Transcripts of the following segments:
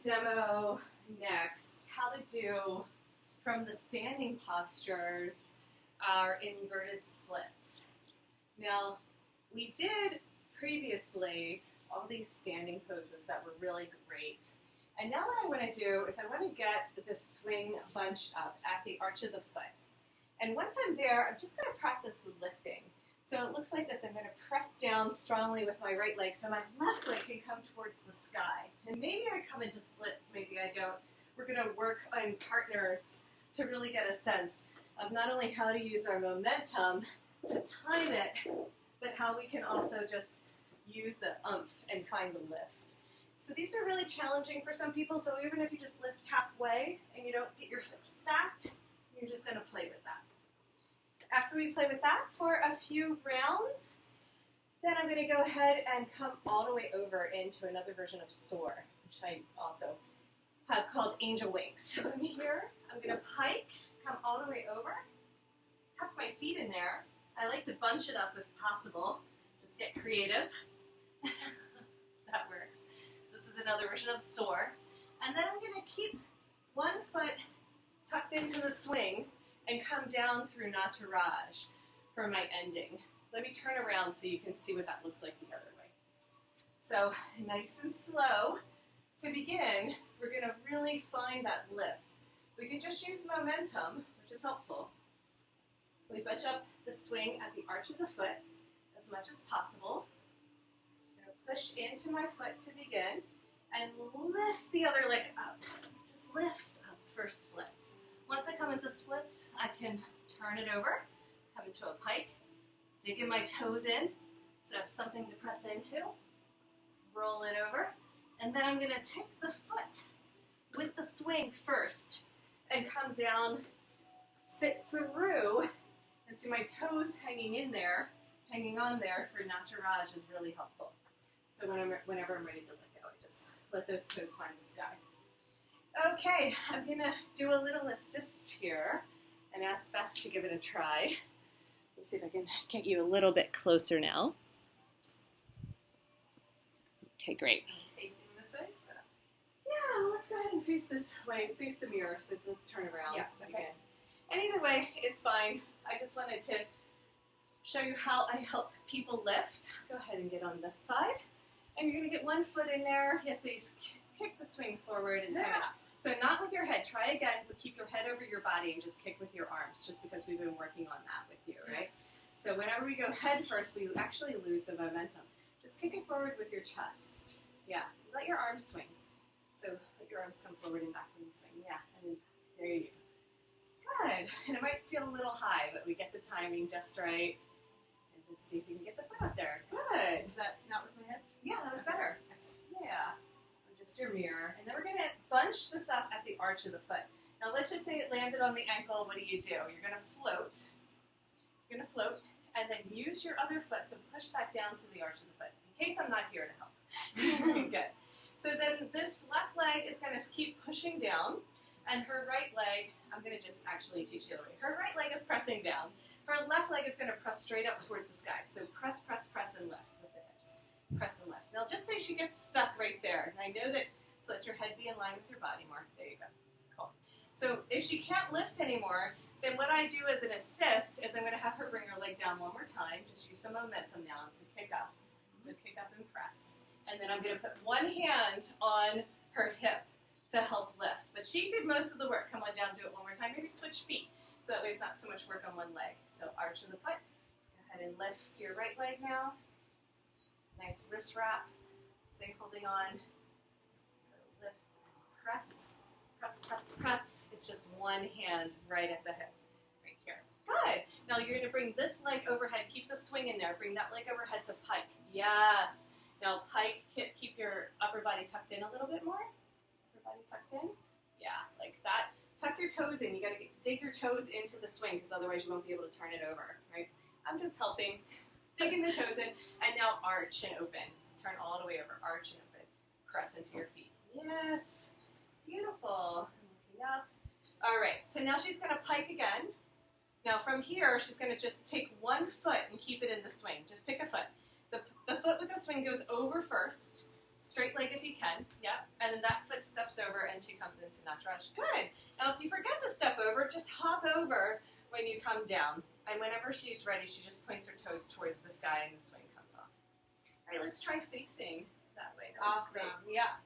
demo next how to do from the standing postures our inverted splits. Now, we did previously all these standing poses that were really great. And now what I want to do is I want to get the swing bunched up at the arch of the foot. And once I'm there, I'm just going to practice lifting. So it looks like this. I'm going to press down strongly with my right leg so my left leg can come towards the sky. And maybe I come into splits, maybe I don't. We're going to work on partners to really get a sense of not only how to use our momentum to time it, but how we can also just use the oomph and find the lift. So these are really challenging for some people, so even if you just lift halfway and you don't get your hips stacked, you're just going to play with that. After we play with that for a few rounds, then I'm going to go ahead and come all the way over into another version of soar, which I also have called angel wings. So from here, I'm going to pike, come all the way over, tuck my feet in there. I like to bunch it up if possible. Just get creative. That works. So this is another version of soar. And then I'm going to keep one foot tucked into the swing and come down through Nataraj for my ending. Let me turn around so you can see what that looks like the other way. So nice and slow. To begin, we're going to really find that lift. We can just use momentum, which is helpful. We bunch up the swing at the arch of the foot as much as possible. I'm going to push into my foot to begin and lift the other leg up. Just lift up for splits. Once I come into splits, I can turn it over, come into a pike, digging my toes in so I have something to press into, roll it over, and then I'm going to tip the foot with the swing first and come down, sit through, and see my toes hanging in there, hanging on there for Nataraj is really helpful. So whenever I'm ready to let go, I just let those toes find the sky. Okay, I'm going to do a little assist here and ask Beth to give it a try. Let's see if I can get you a little bit closer now. Okay, great. Facing this way? Yeah, let's go ahead and face this way, face the mirror, so let's turn around okay. again. And either way is fine. I just wanted to show you how I help people lift. Go ahead and get on this side. And you're going to get one foot in there. You have to just kick the swing forward and turn it out. So not with your head. Try again, but keep your head over your body and just kick with your arms, just because we've been working on that with you, right? Yes. So whenever we go head first, we actually lose the momentum. Just kick it forward with your chest. Yeah, let your arms swing. So let your arms come forward and back when you swing. Yeah, and then there you go. Good. And it might feel a little high, but we get the timing just right. And just see if you can get the foot up there. Good. Is that not with my head? Yeah, that was better. Yeah. Just your mirror. And then we're going to bunch this up at the arch of the foot. Now let's just say it landed on the ankle. What do? You're going to float. You're going to float and then use your other foot to push that down to the arch of the foot. In case I'm not here to help. Good. So then this left leg is going to keep pushing down, and her right leg, I'm going to just actually teach you the other way. Her right leg is pressing down. Her left leg is going to press straight up towards the sky. So press, press, press, and lift with the hips. Press and lift. Now just say she gets stuck right there. And I know that, so let your head be in line with your body more. There you go. Cool. So if she can't lift anymore, then what I do as an assist is I'm going to have her bring her leg down one more time. Just use some momentum now to kick up. So kick up and press. And then I'm going to put one hand on her hip to help lift. But she did most of the work. Come on down, do it one more time. Maybe switch feet. So that way it's not so much work on one leg. So arch of the foot. Go ahead and lift your right leg now. Nice wrist wrap. Stay holding on. So lift and press. Press, press, press. It's just one hand right at the hip. Right here. Good. Now you're going to bring this leg overhead. Keep the swing in there. Bring that leg overhead to pike. Yes. Now pike, keep your upper body tucked in a little bit more. Upper body tucked in. Yeah, like that. Tuck your toes in. You got to dig your toes into the swing, because otherwise you won't be able to turn it over, right? I'm just helping. Digging the toes in, and now arch and open. Turn all the way over, arch and open. Press into your feet. Yes. Beautiful. Looking up. All right, so now she's going to pike again. Now from here, she's going to just take one foot and keep it in the swing. Just pick a foot. The foot with the swing goes over first. Straight leg if you can. Yep. And then that foot steps over and she comes into nataraj. Good. Now if you forget to step over, just hop over when you come down. And whenever she's ready, she just points her toes towards the sky and the swing comes off. All right, let's try facing that way. That was Awesome. great. Yeah.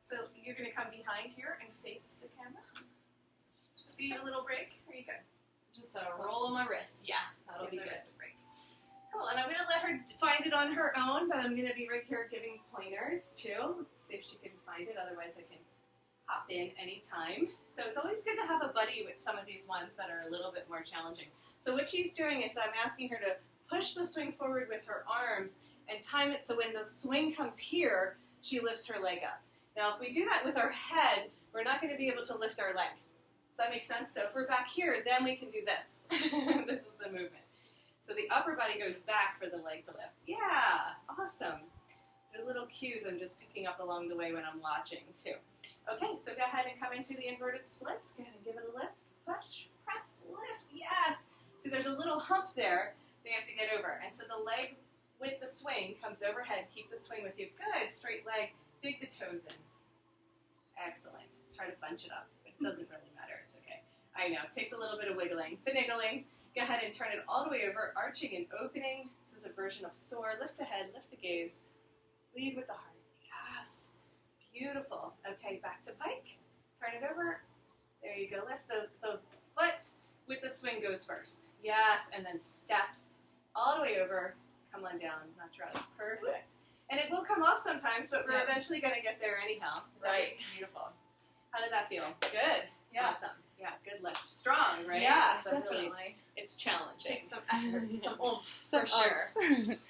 So you're going to come behind here and face the camera. Do you need a little break? Are you good? Just a roll of my wrists. Yeah. That'll be Give good. us a break. Cool, and I'm going to let her find it on her own, but I'm going to be right here giving pointers too. Let's see if she can find it, otherwise I can hop in anytime. So it's always good to have a buddy with some of these ones that are a little bit more challenging. So what she's doing is I'm asking her to push the swing forward with her arms and time it so when the swing comes here, she lifts her leg up. Now if we do that with our head, we're not going to be able to lift our leg. Does that make sense? So if we're back here, then we can do this. This is the movement. So the upper body goes back for the leg to lift. Yeah, awesome. So little cues I'm just picking up along the way when I'm watching too. Okay, so go ahead and come into the inverted splits. Go ahead and give it a lift. Push, press, lift. Yes. See, there's a little hump there that you have to get over. And so the leg with the swing comes overhead. Keep the swing with you. Good. Straight leg. Dig the toes in. Excellent. Let's try to bunch it up. It doesn't really matter. It's okay. I know. It takes a little bit of wiggling. Finagling. Go ahead and turn it all the way over, arching and opening. This is a version of soar. Lift the head, lift the gaze. Lead with the heart. Yes. Beautiful. Okay, back to pike. Turn it over. There you go. Lift the foot with the swing goes first. Yes, and then step all the way over. Come on down. Nataraj. Perfect. And it will come off sometimes, but we're eventually going to get there anyhow. That was beautiful. How did that feel? Good. Yeah. Awesome. Yeah, good lift. Strong, right? Yeah, So definitely. Really, it's challenging. Takes some effort, some oomph, for Some sure. oomph.